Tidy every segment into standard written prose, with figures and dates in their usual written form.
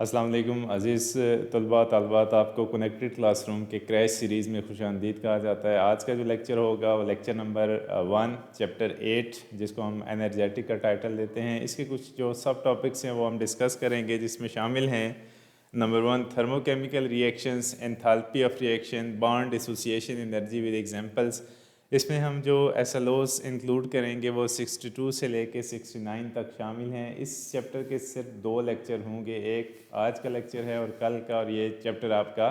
अस्सलाम वालेकुम अज़ीज़ तलबा तलबात, आपको कनेक्टेड क्लासरूम के क्रैश सीरीज़ में खुशामदीद कहा जाता है। आज का जो लेक्चर होगा वो लेक्चर नंबर 1 चैप्टर 8, जिसको हम एनर्जेटिक का टाइटल देते हैं। इसके कुछ जो सब टॉपिक्स हैं वो हम डिस्कस करेंगे, जिसमें शामिल हैं number 1 thermochemical reactions, enthalpy of reaction, bond association energy with examples. इसमें हम जो एसएलओस इंक्लूड करेंगे वो 62 से लेके 69 तक शामिल हैं। इस चैप्टर के सिर्फ 2 लेक्चर होंगे, एक आज का लेक्चर है और कल का, और ये चैप्टर आपका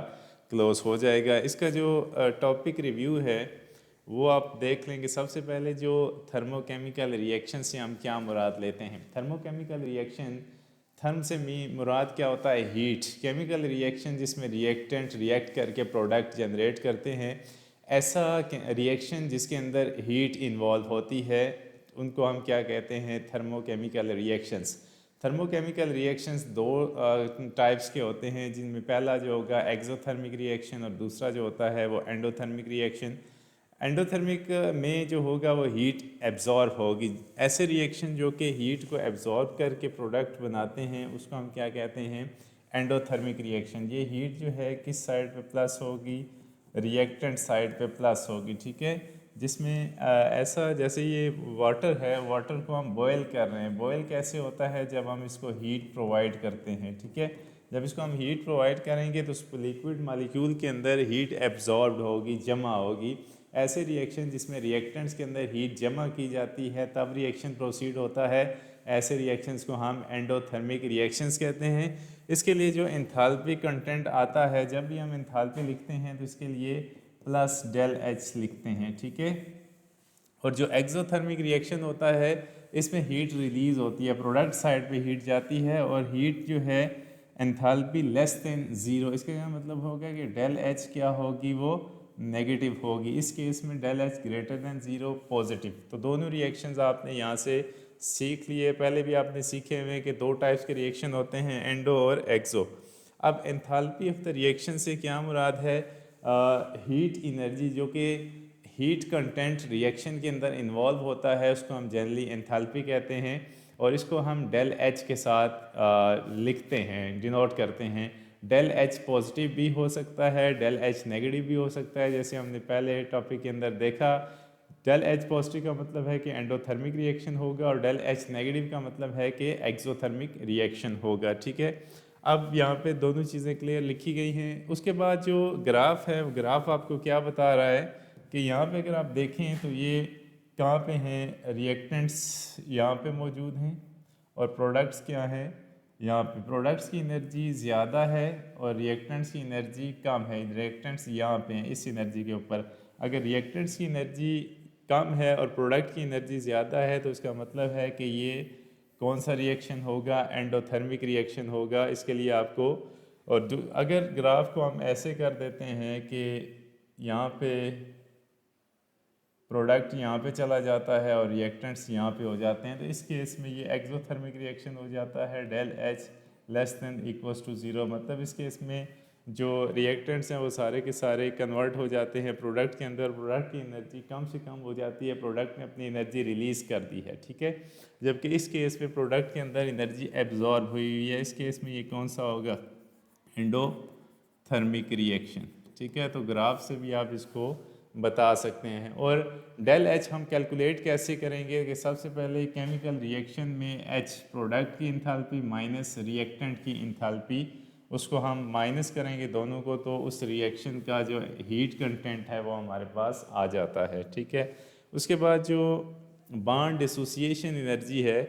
क्लोज हो जाएगा। इसका जो टॉपिक रिव्यू है वो आप देख लेंगे। सबसे पहले जो थर्मोकेमिकल रिएक्शन से हम क्या मुराद लेते हैं। थर्मोकेमिकल रिएक्शन, थर्म से मुराद क्या होता है, हीट। केमिकल रिएक्शन जिसमें रिएक्टेंट रिएक्ट करके प्रोडक्ट जनरेट करते हैं, ऐसा रिएक्शन जिसके अंदर हीट इन्वॉल्व होती है, उनको हम क्या कहते हैं, थर्मोकेमिकल रिएक्शंस। थर्मोकेमिकल रिएक्शंस दो टाइप्स के होते हैं, जिनमें पहला जो होगा एक्सोथर्मिक रिएक्शन और दूसरा जो होता है वो एंडोथर्मिक रिएक्शन। एंडोथर्मिक में जो होगा वो हीट एब्जॉर्ब होगी। ऐसे रिएक्शन जो कि हीट को एब्जॉर्ब करके प्रोडक्ट बनाते हैं उसको हम क्या कहते हैं, एंडोथर्मिक रिएक्शन। ये हीट जो है किस साइड पे प्लस होगी, रिएक्टेंट साइड पे प्लस होगी, ठीक है। जिसमें ऐसा जैसे ये वाटर है, वाटर को हम बॉयल कर रहे हैं। बॉयल कैसे होता है, जब हम इसको हीट प्रोवाइड करते हैं, ठीक है। जब इसको हम हीट प्रोवाइड करेंगे तो उस लिक्विड मालिक्यूल के अंदर हीट एब्जॉर्ब होगी, जमा होगी। ऐसे रिएक्शन जिसमें रिएक्टेंट्स के अंदर हीट जमा की जाती है तब रिएक्शन प्रोसीड होता है, ऐसे रिएक्शंस को हम एंडोथर्मिक रिएक्शंस कहते हैं। इसके लिए जो एंथैल्पी कंटेंट आता है, जब भी हम एंथैल्पी लिखते हैं तो इसके लिए प्लस डेल एच लिखते हैं, ठीक है। और जो एक्सोथर्मिक रिएक्शन होता है इसमें हीट रिलीज होती है, प्रोडक्ट साइड पे हीट जाती है और हीट जो है एंथैल्पी लेस देन ज़ीरो। इसका क्या मतलब होगा कि डेल एच क्या होगी, वो नेगेटिव होगी। इस केस में del H greater than zero positive. तो दोनों रिएक्शंस आपने यहाँ से सीख लिए। पहले भी आपने सीखे हुए कि दो टाइप्स के रिएक्शन होते हैं, एंडो और एक्सो। अब एंथैल्पी ऑफ द रिएक्शन से क्या मुराद है, हीट एनर्जी जो कि हीट कंटेंट रिएक्शन के अंदर इन्वॉल्व होता है उसको हम जनरली एंथैल्पी कहते हैं, और इसको हम डेल एच के साथ लिखते हैं, डिनोट करते हैं। डेल एच पॉजिटिव भी हो सकता है, डेल एच नेगेटिव भी हो सकता है। जैसे हमने पहले टॉपिक के अंदर देखा, डेल एच पॉजिटिव का मतलब है कि एंडोथर्मिक रिएक्शन होगा और डेल एच नेगेटिव का मतलब है कि एक्सोथर्मिक रिएक्शन होगा, ठीक है। अब यहाँ पे दोनों चीज़ें क्लियर लिखी गई हैं। उसके बाद जो ग्राफ है, वो ग्राफ आपको क्या बता रहा है कि यहाँ पे अगर आप देखें तो ये कहाँ पे हैं, रिएक्टेंट्स यहाँ पे मौजूद हैं और प्रोडक्ट्स क्या हैं, यहाँ पे प्रोडक्ट्स की एनर्जी ज़्यादा है और रिएक्टेंट्स की एनर्जी कम है। रिएक्टेंट्स यहाँ पे हैं इस एनर्जी के ऊपर। अगर रिएक्टेंट्स की एनर्जी कम है और प्रोडक्ट की एनर्जी ज़्यादा है तो इसका मतलब है कि ये कौन सा रिएक्शन होगा, एंडोथर्मिक रिएक्शन होगा। इसके लिए आपको, और अगर ग्राफ को हम ऐसे कर देते हैं कि यहाँ पे प्रोडक्ट यहाँ पे चला जाता है और रिएक्टेंट्स यहाँ पे हो जाते हैं, तो इस केस में ये एक्सोथर्मिक रिएक्शन हो जाता है, del H less than equals to zero. मतलब इस केस में जो रिएक्टेंट्स हैं वो सारे के सारे कन्वर्ट हो जाते हैं प्रोडक्ट के अंदर। प्रोडक्ट की एनर्जी कम से कम हो जाती है, प्रोडक्ट ने अपनी एनर्जी रिलीज़ कर दी है, ठीक है। जबकि इस केस में प्रोडक्ट के अंदर एनर्जी एब्जॉर्ब हुई हुई है। इस केस में ये कौन सा होगा, एंडोथर्मिक रिएक्शन, ठीक है। तो ग्राफ से भी आप इसको बता सकते हैं। और डेल एच हम कैलकुलेट कैसे करेंगे कि सबसे पहले केमिकल रिएक्शन में एच प्रोडक्ट की इंथैल्पी माइनस रिएक्टेंट की इंथैल्पी, उसको हम माइनस करेंगे दोनों को, तो उस रिएक्शन का जो हीट कंटेंट है वो हमारे पास आ जाता है, ठीक है। उसके बाद जो बॉन्ड एसोसिएशन एनर्जी है,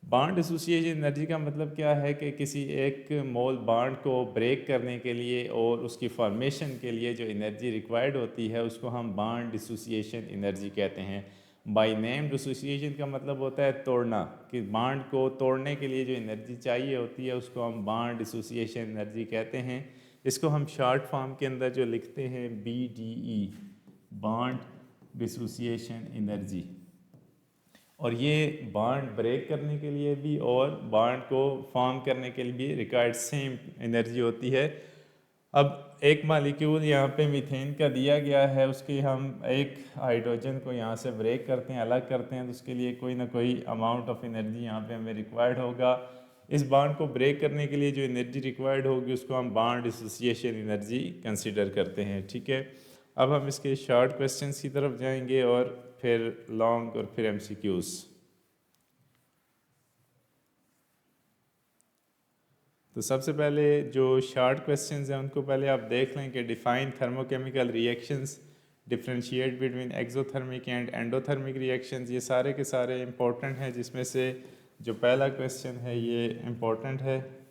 बॉन्ड एसोसिएशन एनर्जी का मतलब क्या है कि किसी एक मोल बॉन्ड को ब्रेक करने के लिए और उसकी फॉर्मेशन के लिए जो एनर्जी रिक्वायर्ड होती है उसको हम बॉन्ड एसोसिएशन एनर्जी कहते हैं। बाय नेम एसोसिएशन का मतलब होता है तोड़ना, कि बॉन्ड को तोड़ने के लिए जो एनर्जी चाहिए होती है उसको हम बॉन्ड एसोसिएशन एनर्जी कहते हैं। इसको हम शॉर्ट फॉर्म के अंदर जो लिखते हैं BDE, बॉन्ड एसोसिएशन एनर्जी। और ये बॉन्ड ब्रेक करने के लिए भी और बॉन्ड को फॉर्म करने के लिए भी रिक्वायर्ड सेम एनर्जी होती है। अब एक मालिक्यूल यहाँ पे मीथेन का दिया गया है, उसके हम एक हाइड्रोजन को यहाँ से ब्रेक करते हैं, अलग करते हैं, तो उसके लिए कोई ना कोई अमाउंट ऑफ एनर्जी यहाँ पे हमें रिक्वायर्ड होगा। इस बॉन्ड को ब्रेक करने के लिए जो एनर्जी रिक्वायर्ड होगी उसको हम बॉन्ड डिसोसिएशन एनर्जी कंसिडर करते हैं। ठीक है, अब हम इसके शॉर्ट क्वेश्चंस की तरफ जाएंगे और फिर लॉन्ग और फिर एमसीक्यूज़। तो सबसे पहले जो शॉर्ट क्वेश्चंस हैं उनको पहले आप देख लें कि define thermochemical reactions, differentiate between exothermic and endothermic reactions. ये सारे के सारे इंपॉर्टेंट हैं, जिसमें से जो पहला क्वेश्चन है ये इम्पोर्टेंट है।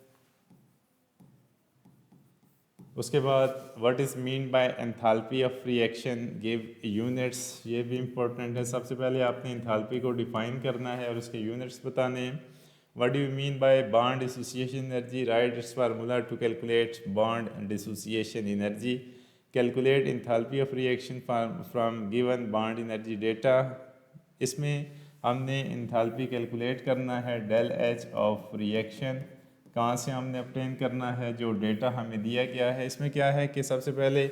उसके बाद what is mean by enthalpy of reaction, give units, ये भी इम्पोर्टेंट है। सबसे पहले आपने एंथैल्पी को डिफाइन करना है और उसके यूनिट्स बताने हैं। What do you mean by bond dissociation energy, right it's formula to calculate bond dissociation energy, calculate enthalpy of reaction from given bond energy data. इसमें हमने एंथैल्पी कैलकुलेट करना है डेल एच ऑफ रिएक्शन, कहाँ से हमने obtain करना है, जो डेटा हमें दिया गया है। इसमें क्या है कि सबसे पहले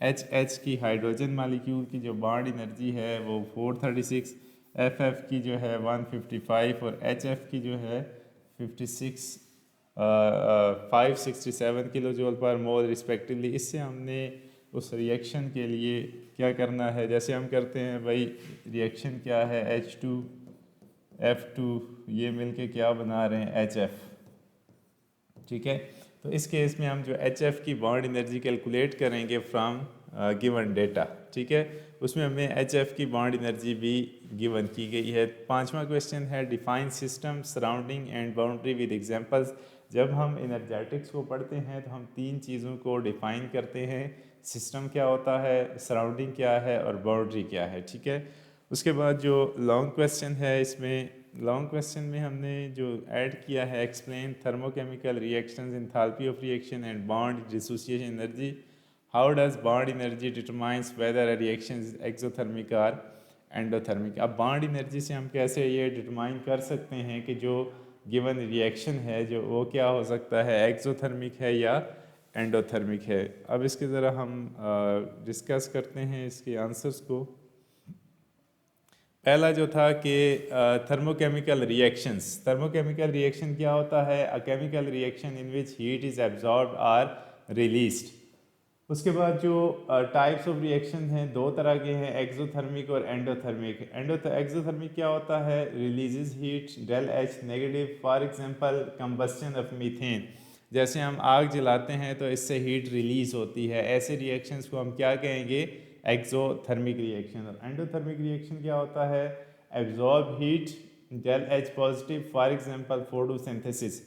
एच की हाइड्रोजन मालिक्यूल की जो बॉन्ड एनर्जी है वो 436, एफ की जो है 155 और एफ की जो है 567 किलो जूल पर मोल रिस्पेक्टिवली। इससे हमने उस रिएक्शन के लिए क्या करना है, जैसे हम करते हैं भाई रिएक्शन क्या है H2F2, ये मिलके क्या बना रहे हैं HF। ठीक है, तो इस केस में हम जो HF की बॉन्ड एनर्जी कैलकुलेट करेंगे फ्रॉम गिवन डेटा। ठीक है, उसमें हमें HF की बॉन्ड एनर्जी भी गिवन की गई है। पांचवा क्वेश्चन है define system, surrounding and boundary with examples. जब हम एनर्जेटिक्स को पढ़ते हैं तो हम तीन चीज़ों को डिफाइन करते हैं, सिस्टम क्या होता है, सराउंडिंग क्या है और बाउंड्री क्या है। ठीक है, उसके बाद जो लॉन्ग क्वेश्चन है, इसमें लॉन्ग क्वेश्चन में हमने जो ऐड किया है explain thermochemical reactions, enthalpy of reaction and bond dissociation energy, how does bond energy determines weather a reaction is exothermic और एंडोथर्मिक। अब बॉन्ड एनर्जी से हम कैसे ये डिटरमाइन कर सकते हैं कि जो गिवन रिएक्शन है जो वो क्या हो सकता है, एक्सोथर्मिक है या एंडोथर्मिक है। अब इसके ज़रा हम डिस्कस करते हैं इसके आंसर्स को। पहला जो था कि थर्मोकेमिकल रिएक्शंस, थर्मोकेमिकल रिएक्शन क्या होता है, a chemical reaction in which heat is absorbed or released. उसके बाद जो टाइप्स ऑफ रिएक्शन हैं दो तरह के हैं, एक्सोथर्मिक और एंडोथर्मिक। एक्सोथर्मिक क्या होता है, releases heat del H negative, for example combustion of methane, जैसे हम आग जलाते हैं तो इससे हीट रिलीज होती है, ऐसे रिएक्शंस को हम क्या कहेंगे, एक्सोथर्मिक रिएक्शन। और एंडोथर्मिक रिएक्शन क्या होता है, absorb heat del H positive, for example photosynthesis.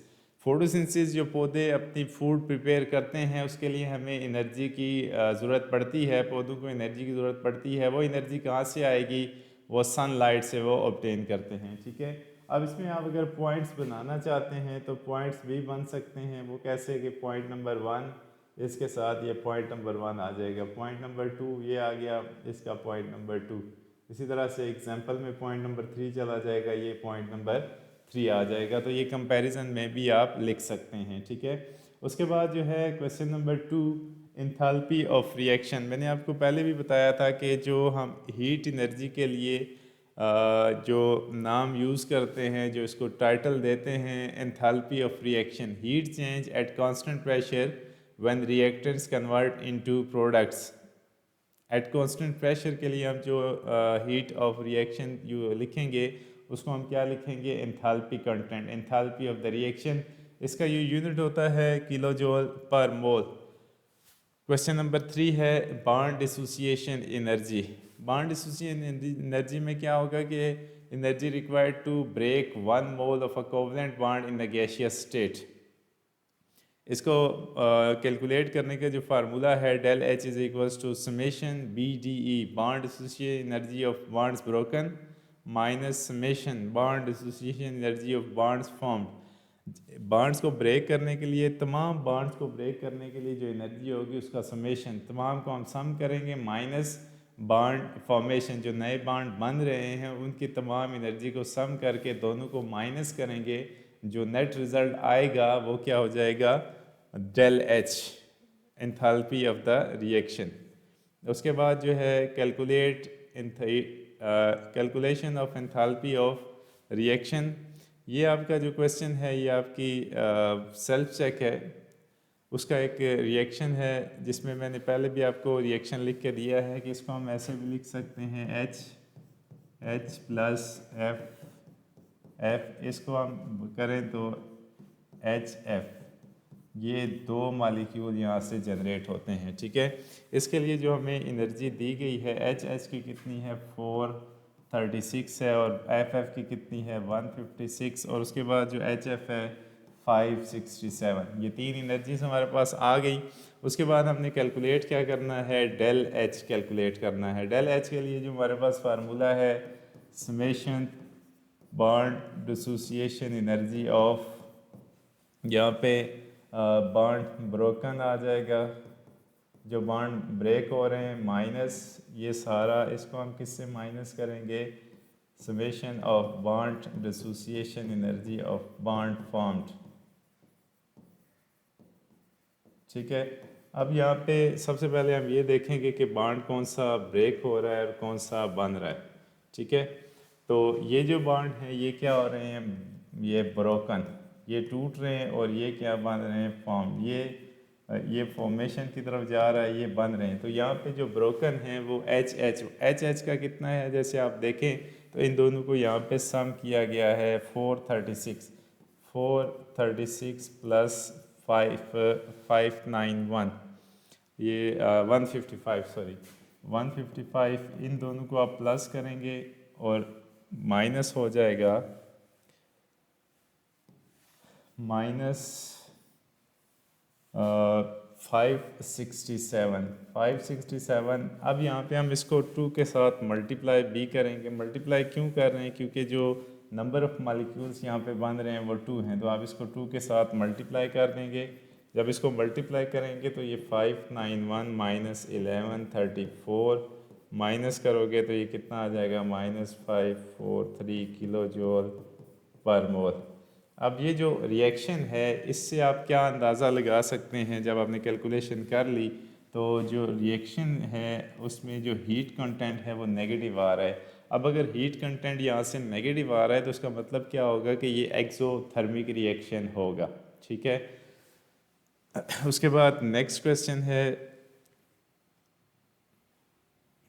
Photosynthesis जो पौधे अपनी फूड प्रिपेयर करते हैं उसके लिए हमें एनर्जी की ज़रूरत पड़ती है, पौधों को एनर्जी की ज़रूरत पड़ती है। वो एनर्जी कहाँ से आएगी, वो सनलाइट से वो ऑब्टेन करते हैं। ठीक है, अब इसमें आप अगर पॉइंट्स बनाना चाहते हैं तो पॉइंट्स भी बन सकते हैं। वो कैसे कि पॉइंट नंबर 1 इसके साथ ये पॉइंट नंबर 1 आ जाएगा, पॉइंट नंबर 2 ये आ गया इसका पॉइंट नंबर 2, इसी तरह से एग्जाम्पल में पॉइंट नंबर 3 चला जाएगा, ये पॉइंट नंबर 3 आ जाएगा। तो ये कंपैरिजन में भी आप लिख सकते हैं। ठीक है, उसके बाद जो है question number 2, enthalpy of reaction. मैंने आपको पहले भी बताया था कि जो हम हीट एनर्जी के लिए जो नाम यूज़ करते हैं, जो इसको टाइटल देते हैं enthalpy of reaction, heat change at constant pressure when reactants convert into products. Eight constant pressure के लिए हम जो हीट ऑफ रिएक्शन यू लिखेंगे उसको हम क्या लिखेंगे, enthalpy content, enthalpy of the reaction. इसका ये यूनिट होता है किलो जूल पर मोल। क्वेश्चन नंबर 3 है bond dissociation energy. Bond dissociation energy में क्या होगा कि energy required to break 1 mole of a covalent bond in the gaseous state. इसको कैलकुलेट करने का जो फार्मूला है del H is equals to summation B D E, bond dissociation energy of bonds broken, minus summation bond dissociation energy of bonds formed. Bonds को break करने के लिए, तमाम बॉन्ड्स को ब्रेक करने के लिए जो एनर्जी होगी उसका समेशन, तमाम को हम सम करेंगे, माइनस बॉन्ड फॉर्मेशन, जो नए बॉन्ड बन रहे हैं उनकी तमाम एनर्जी को सम करके दोनों को माइनस करेंगे, जो नेट रिज़ल्ट आएगा वो क्या हो जाएगा, del H, enthalpy of the reaction. उसके बाद जो है calculation of enthalpy of reaction. ये आपका जो क्वेश्चन है ये आपकी सेल्फ चेक है, उसका एक रिएक्शन है जिसमें मैंने पहले भी आपको रिएक्शन लिख के दिया है कि इसको हम ऐसे भी लिख सकते हैं H प्लस F, इसको हम करें तो HF, ये दो मालिक्यूल यहाँ से जनरेट होते हैं। ठीक है, इसके लिए जो हमें एनर्जी दी गई है H की कितनी है 436 है, और FF की कितनी है 156, और उसके बाद जो HF है 567। ये तीन एनर्जीज हमारे पास आ गई। उसके बाद हमने कैलकुलेट क्या करना है, डेल H कैलकुलेट करना है। डेल H के लिए जो हमारे पास फार्मूला है summation bond dissociation energy of, यहाँ पे बॉन्ड ब्रोकन आ जाएगा, जो बॉन्ड ब्रेक हो रहे हैं माइनस ये सारा, इसको हम किससे माइनस करेंगे, summation of bond dissociation energy of bond formed. ठीक है, अब यहाँ पे सबसे पहले हम ये देखेंगे कि बॉन्ड कौन सा ब्रेक हो रहा है और कौन सा बन रहा है। ठीक है, तो ये जो बॉन्ड है ये क्या हो रहे हैं, ये ब्रोकन, ये टूट रहे हैं, और ये क्या बन रहे हैं, फॉर्म, ये फॉर्मेशन की तरफ जा रहा है, ये बन रहे हैं। तो यहाँ पे जो ब्रोकन है वो एच का कितना है, जैसे आप देखें तो इन दोनों को यहाँ पे सम किया गया है 436 प्लस 591, ये 155, सॉरी 155, इन दोनों को आप प्लस करेंगे और माइनस हो जाएगा माइनस 567। अब यहाँ पे हम इसको 2 के साथ मल्टीप्लाई भी करेंगे। मल्टीप्लाई क्यों कर रहे हैं, क्योंकि जो नंबर ऑफ़ मालिक्यूल्स यहाँ पे बन रहे हैं वो 2 हैं, तो आप इसको 2 के साथ मल्टीप्लाई कर देंगे। जब इसको मल्टीप्लाई करेंगे तो ये 591 माइनस 1134 माइनस करोगे तो ये कितना आ जाएगा, -543 किलो जूल पर मोल। अब ये जो रिएक्शन है इससे आप क्या अंदाज़ा लगा सकते हैं, जब आपने कैलकुलेशन कर ली तो जो रिएक्शन है उसमें जो हीट कंटेंट है वो नेगेटिव आ रहा है। अब अगर हीट कंटेंट यहाँ से नेगेटिव आ रहा है तो उसका मतलब क्या होगा कि ये एक्सोथर्मिक रिएक्शन होगा। ठीक है, उसके बाद नेक्स्ट क्वेश्चन है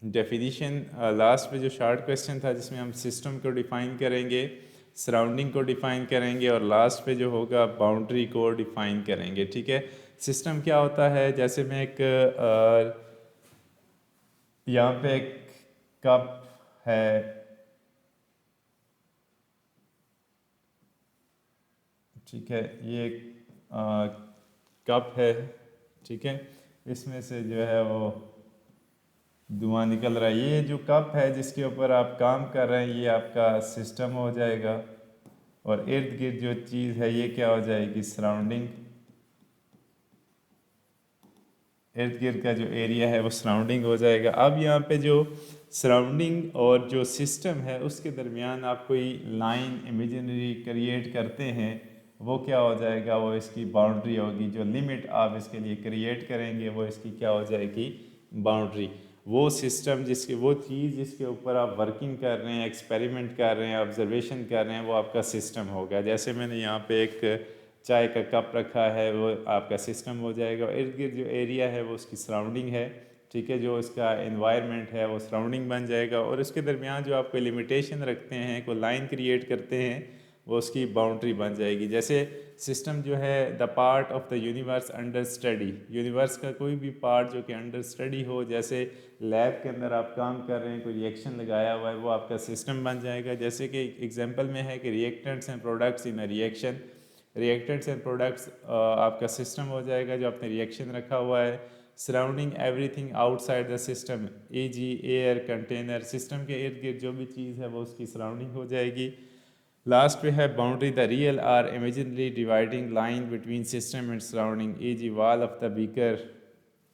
डेफिनीशन। लास्ट में जो शॉर्ट क्वेश्चन था जिसमें हम सिस्टम को डिफ़ाइन करेंगे, सराउंडिंग को डिफ़ाइन करेंगे, और लास्ट पे जो होगा बाउंड्री को डिफ़ाइन करेंगे। ठीक है, सिस्टम क्या होता है, जैसे मैं एक यहाँ पे एक कप है, ठीक है, ये एक कप है, ठीक है, इसमें से जो है वो धुआं निकल रहा है। ये जो कप है जिसके ऊपर आप काम कर रहे हैं ये आपका सिस्टम हो जाएगा, और इर्द गिर्द जो चीज़ है ये क्या हो जाएगी, सराउंडिंग। इर्द गिर्द का जो एरिया है वो सराउंडिंग हो जाएगा। अब यहाँ पे जो सराउंडिंग और जो सिस्टम है उसके दरमियान आप कोई लाइन इमेजिनरी क्रिएट करते हैं, वो क्या हो जाएगा, वो इसकी बाउंड्री होगी। जो लिमिट आप इसके लिए क्रिएट करेंगे वो इसकी क्या हो जाएगी, बाउंड्री। वो सिस्टम जिसके, वो चीज़ जिसके ऊपर आप वर्किंग कर रहे हैं, एक्सपेरिमेंट कर रहे हैं, ऑब्जर्वेशन कर रहे हैं, वो आपका सिस्टम होगा। जैसे मैंने यहाँ पे एक चाय का कप रखा है वो आपका सिस्टम हो जाएगा। इर्द गिर्द जो एरिया है वो उसकी सराउंडिंग है। ठीक है, जो इसका एनवायरनमेंट है वो सराउंडिंग बन जाएगा, और इसके दरमियान जो आप कोई लिमिटेशन रखते हैं, कोई लाइन क्रिएट करते हैं, वो उसकी बाउंड्री बन जाएगी। जैसे सिस्टम जो है the part of the universe under study, universe का कोई भी पार्ट जो कि अंडर स्टडी हो, जैसे लैब के अंदर आप काम कर रहे हैं, कोई रिएक्शन लगाया हुआ है, वो आपका सिस्टम बन जाएगा। जैसे कि एग्जांपल में है कि reactants and products in a reaction, reactants and products आपका सिस्टम हो जाएगा जो आपने रिएक्शन रखा हुआ है। Surrounding everything outside the system, AG. Air container, system के इर्द गिर्द जो भी चीज़ है वो उसकी सराउंडिंग हो जाएगी। लास्ट पे है boundary, the real or imaginary dividing line between system and surrounding, e g. Wall of the beaker.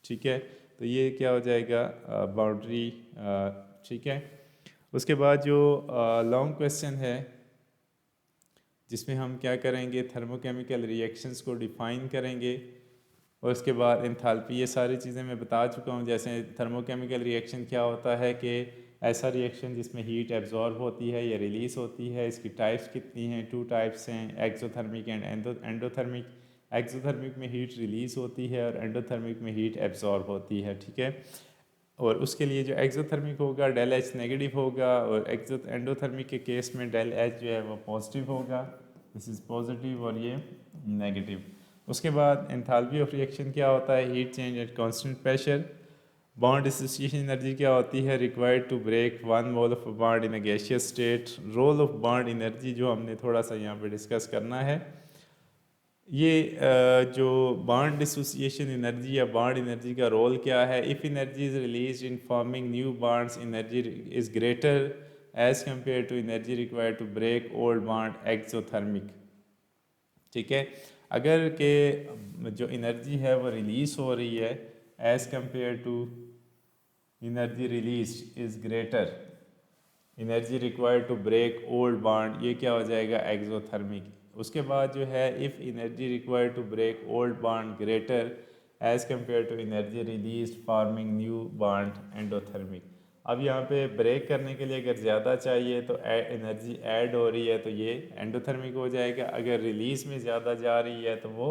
ठीक है, तो ये क्या हो जाएगा, बाउंड्री। ठीक है, उसके बाद जो लॉन्ग क्वेश्चन है जिसमें हम क्या करेंगे, थर्मोकेमिकल रिएक्शंस को डिफ़ाइन करेंगे, और उसके बाद एंथैल्पी, ये सारी चीज़ें मैं बता चुका हूँ। जैसे थर्मोकेमिकल रिएक्शन क्या होता है कि ऐसा रिएक्शन जिसमें हीट एब्जॉर्ब होती है या रिलीज़ होती है। इसकी टाइप्स कितनी हैं? 2 टाइप्स हैं, एक्सोथर्मिक एंड एंडोथर्मिक। एक्सोथर्मिक में हीट रिलीज़ होती है और एंडोथर्मिक में हीट एब्जॉर्ब होती है, ठीक है। और उसके लिए जो एक्सोथर्मिक होगा डेल एच नेगेटिव होगा, और एंडोथर्मिक के केस में डेल एच जो है वो पॉजिटिव होगा, दिस इज़ पॉजिटिव और ये नेगेटिव। उसके बाद एंथैल्पी ऑफ रिएक्शन क्या होता है? Heat change at constant pressure. Bond dissociation energy क्या होती है? Required to break one mole of bond in a gaseous state. Role of bond energy जो हमने थोड़ा सा यहाँ पे डिस्कस करना है, ये जो बॉन्ड डिसोसिएशन एनर्जी या बॉन्ड एनर्जी का रोल क्या है? If energy is release in forming new bonds, energy is greater as compare to energy required to break old bond, exothermic, ठीक है। अगर के जो एनर्जी है वो रिलीज हो रही है as compare to energy release is greater, energy required to break old bond, ये क्या हो जाएगा? एक्सोथर्मिक। उसके बाद जो है if energy required to break old bond greater as compare to energy release forming new bond, endothermic. अब यहाँ पे ब्रेक करने के लिए अगर ज़्यादा चाहिए तो एनर्जी ऐड हो रही है तो ये एंडोथर्मिक हो जाएगा, अगर रिलीज़ में ज़्यादा जा रही है तो वो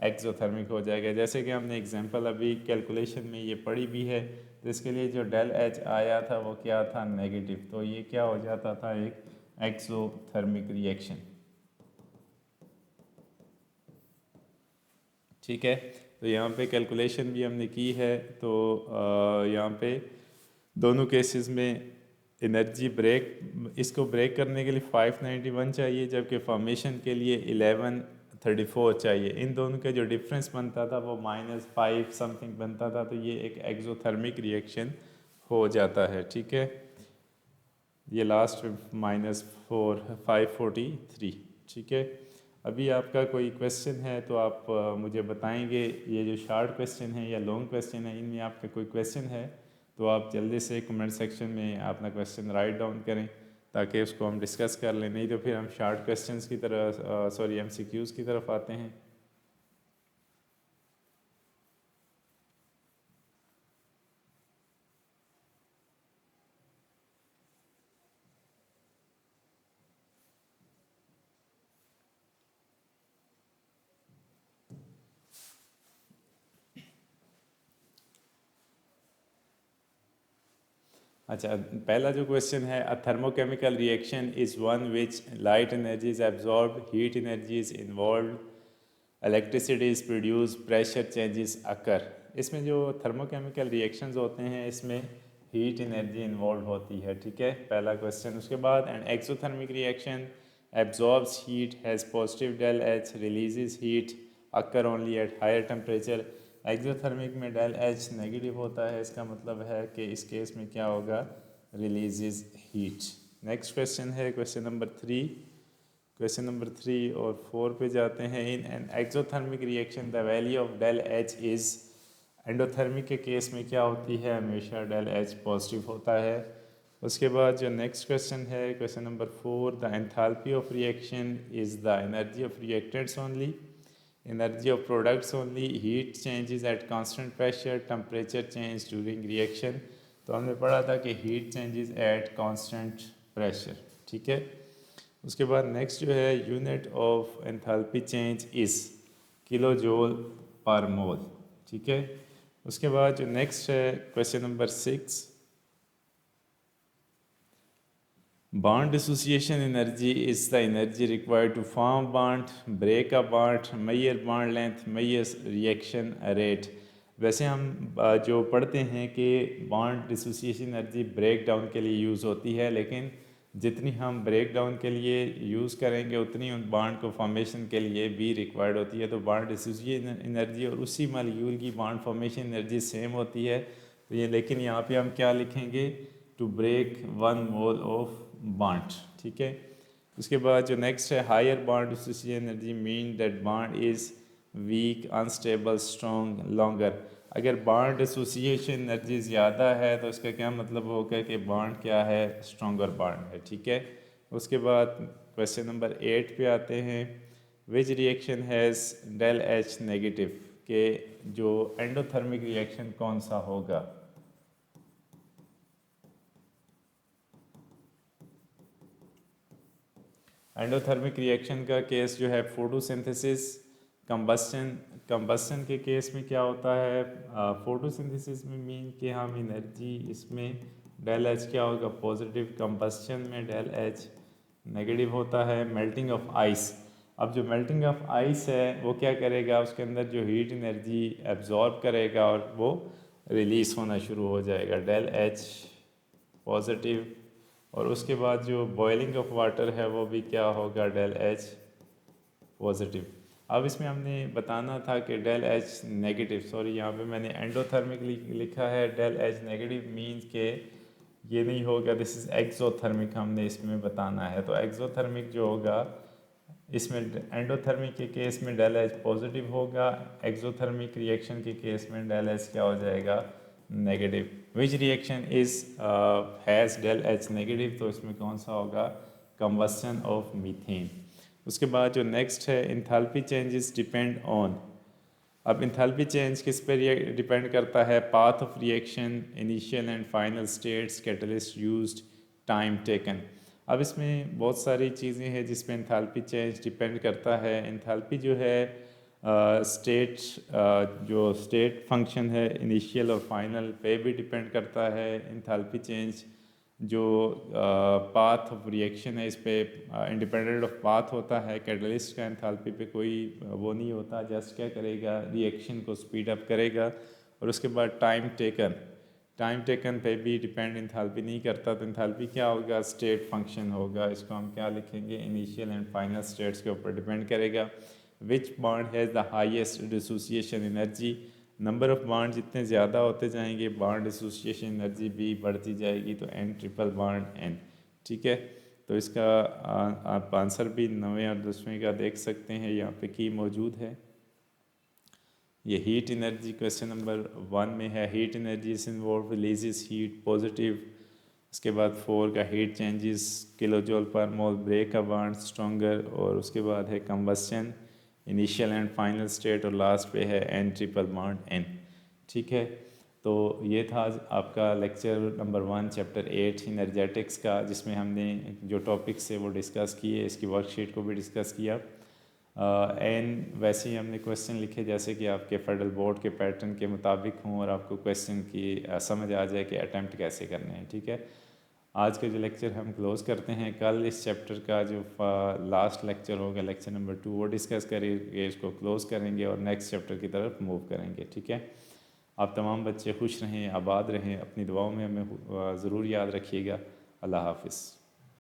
एक्सोथर्मिक हो जाएगा। जैसे कि हमने एग्जांपल अभी कैलकुलेशन में ये पढ़ी भी है, तो इसके लिए जो डेल एच आया था वो क्या था? नेगेटिव, तो ये क्या हो जाता था? एक एक्सोथर्मिक रिएक्शन, ठीक है। तो यहाँ पे कैलकुलेशन भी हमने की है, तो यहाँ पे दोनों केसेस में एनर्जी ब्रेक, इसको ब्रेक करने के लिए 591 चाहिए, जबकि फॉर्मेशन के लिए 1134 चाहिए। इन दोनों के जो डिफरेंस बनता था वो -5 समथिंग बनता था, तो ये एक एक्सोथर्मिक रिएक्शन हो जाता है, ठीक है। ये लास्ट -4 543, ठीक है। अभी आपका कोई क्वेश्चन है तो आप मुझे बताएंगे, ये जो शॉर्ट क्वेश्चन है या लॉन्ग क्वेश्चन है, इनमें आपका कोई क्वेश्चन है तो आप जल्दी से कमेंट सेक्शन में अपना क्वेश्चन राइट डाउन करें ताकि उसको हम डिस्कस कर लें, नहीं तो फिर हम शॉर्ट क्वेश्चंस की तरह सॉरी MCQs की तरफ आते हैं। अच्छा, पहला जो क्वेश्चन है, a thermochemical reaction is one which light energy is absorb, heat energy is involve, electricity is produce, pressure changes occur. इसमें जो थर्मोकेमिकल रिएक्शंस होते हैं इसमें हीट एनर्जी इन्वॉल्व होती है, ठीक है, पहला क्वेश्चन। उसके बाद and exothermic reaction absorbs heat, has positive del H, releases heat, occur only at higher temperature. Exothermic में डेल एच नेगेटिव होता है, इसका मतलब है कि इस केस में क्या होगा? Releases heat. नेक्स्ट क्वेश्चन है क्वेश्चन नंबर 3। क्वेश्चन नंबर 3 और 4 पे जाते हैं। In an exothermic reaction the value of del H is, endothermic के केस में क्या होती है? हमेशा डेल एच पॉजिटिव होता है। उसके बाद जो नेक्स्ट क्वेश्चन है question number 4, the enthalpy of reaction is the energy of reactants only, energy of products only, heat changes at constant pressure, temperature change during reaction। तो हमने पढ़ा था कि heat changes at constant pressure, ठीक है। उसके बाद नेक्स्ट जो है, unit of enthalpy change is kilo joule per mole, ठीक है। उसके बाद जो नेक्स्ट है question number 6, bond dissociation energy is the energy required to form bond, break a bond, measure bond length, measure reaction rate। वैसे हम जो पढ़ते हैं कि bond dissociation energy break down के लिए यूज़ होती है, लेकिन जितनी हम ब्रेक डाउन के लिए यूज़ करेंगे उतनी उन बॉन्ड को फॉर्मेशन के लिए भी रिक्वायर्ड होती है। तो बॉन्ड डिसोसिएशन एनर्जी और उसी मालिक्यूल की बॉन्ड फॉर्मेशन एनर्जी सेम होती है। तो ये लेकिन यहाँ पे हम क्या लिखेंगे? To break 1 mole of bond, ठीक है। उसके बाद जो नेक्स्ट है, higher bond dissociation energy mean that bond is weak, unstable, strong, longer. अगर बॉन्ड डिसोसिएशन एनर्जी ज़्यादा है तो इसका क्या मतलब होगा कि बॉन्ड क्या है? स्ट्रॉन्गर बॉन्ड है, ठीक है। उसके बाद क्वेश्चन नंबर 8 पे आते हैं। Which reaction has del H negative, के जो एंडोथर्मिक रिएक्शन कौन सा होगा? एंडोथर्मिक रिएक्शन का केस जो है फोटोसिंथेसिस, कंबस्टन के केस में क्या होता है, फोटोसिंथेसिस में मीन कि हम एनर्जी इसमें डेल एच क्या होगा पॉजिटिव, कंबस्टन में डेल एच नेगेटिव होता है। मेल्टिंग ऑफ आइस, अब जो मेल्टिंग ऑफ आइस है वो क्या करेगा, उसके अंदर जो हीट एनर्जी एब्जॉर्ब करेगा और वो रिलीज़ होना शुरू हो जाएगा, डेल एच पॉजिटिव। और उसके बाद जो बॉइलिंग ऑफ वाटर है वो भी क्या होगा, डेल एच पॉजिटिव। अब इसमें हमने बताना था कि डेल एच नेगेटिव, सॉरी यहाँ पे मैंने एंडोथर्मिक लिखा है, डेल एच नेगेटिव मीन्स के ये नहीं होगा, दिस इज़ एक्सोथर्मिक हमने इसमें बताना है। तो एक्सोथर्मिक जो होगा इसमें एंडोथर्मिक के केस में डेल एच पॉजिटिव होगा, एक्सोथर्मिक रिएक्शन के केस में डेल एच क्या हो जाएगा, negative. Which reaction is has del H negative, तो इसमें कौन सा होगा, कंबस्टन ऑफ मीथेन। उसके बाद जो नेक्स्ट है इंथैल्पी चेंजेस डिपेंड ऑन, अब इंथैल्पी चेंज किस पे डिपेंड करता है, path of reaction, initial and final states, catalyst used, time taken. अब इसमें बहुत सारी चीज़ें हैं जिस पे इंथैल्पी चेंज डिपेंड करता है। इंथैल्पी जो है स्टेट जो स्टेट फंक्शन है इनिशियल और फाइनल पे भी डिपेंड करता है। इंथैल्पी चेंज जो पाथ ऑफ रिएक्शन है इस पे इंडिपेंडेंट ऑफ पाथ होता है। कैटलिस्ट का एंथैल्पी पे कोई वो नहीं होता, जस्ट क्या करेगा, रिएक्शन को स्पीड अप करेगा। और उसके बाद टाइम टेकन पे भी डिपेंड एंथैल्पी नहीं करता। तो एंथैल्पी क्या होगा, स्टेट फंक्शन होगा, इसको हम क्या लिखेंगे, इनिशियल एंड फाइनल स्टेट्स के ऊपर डिपेंड करेगा। विच bond has the highest dissociation energy, number of bond जितने ज़्यादा होते जाएंगे बॉन्ड एसोसिएशन एनर्जी भी बढ़ती जाएगी, तो एन ट्रिपल बॉन्ड एन। ठीक है, तो इसका आप आंसर भी 9वें और 10वें का देख सकते हैं, यहाँ पे की मौजूद है। ये हीट एनर्जी क्वेश्चन नंबर 1 में है, heat energy is involve releases heat positive. उसके बाद 4 का heat changes kilo joule per mole, break a bond stronger. और उसके बाद है combustion, initial and final state. और लास्ट पे है एन ट्रिपल बॉन्ड एन। ठीक है, तो ये था आपका लेक्चर नंबर 1 चैप्टर 8 एनर्जेटिक्स का, जिसमें हमने जो टॉपिक्स है वो डिस्कस किए, इसकी वर्कशीट को भी डिस्कस किया। एन वैसे ही हमने क्वेश्चन लिखे जैसे कि आपके फेडरल बोर्ड के पैटर्न के मुताबिक हों और आपको क्वेश्चन की समझ आ जाए कि अटैम्प्ट कैसे करने हैं। ठीक है, आज का जो लेक्चर हम क्लोज करते हैं। कल इस चैप्टर का जो लास्ट लेक्चर होगा, लेक्चर नंबर 2, वो डिस्कस करेंगे, इसको क्लोज करेंगे और नेक्स्ट चैप्टर की तरफ मूव करेंगे। ठीक है, आप तमाम बच्चे खुश रहें, आबाद रहें, अपनी दुआओं में हमें ज़रूर याद रखिएगा। अल्लाह हाफिज़।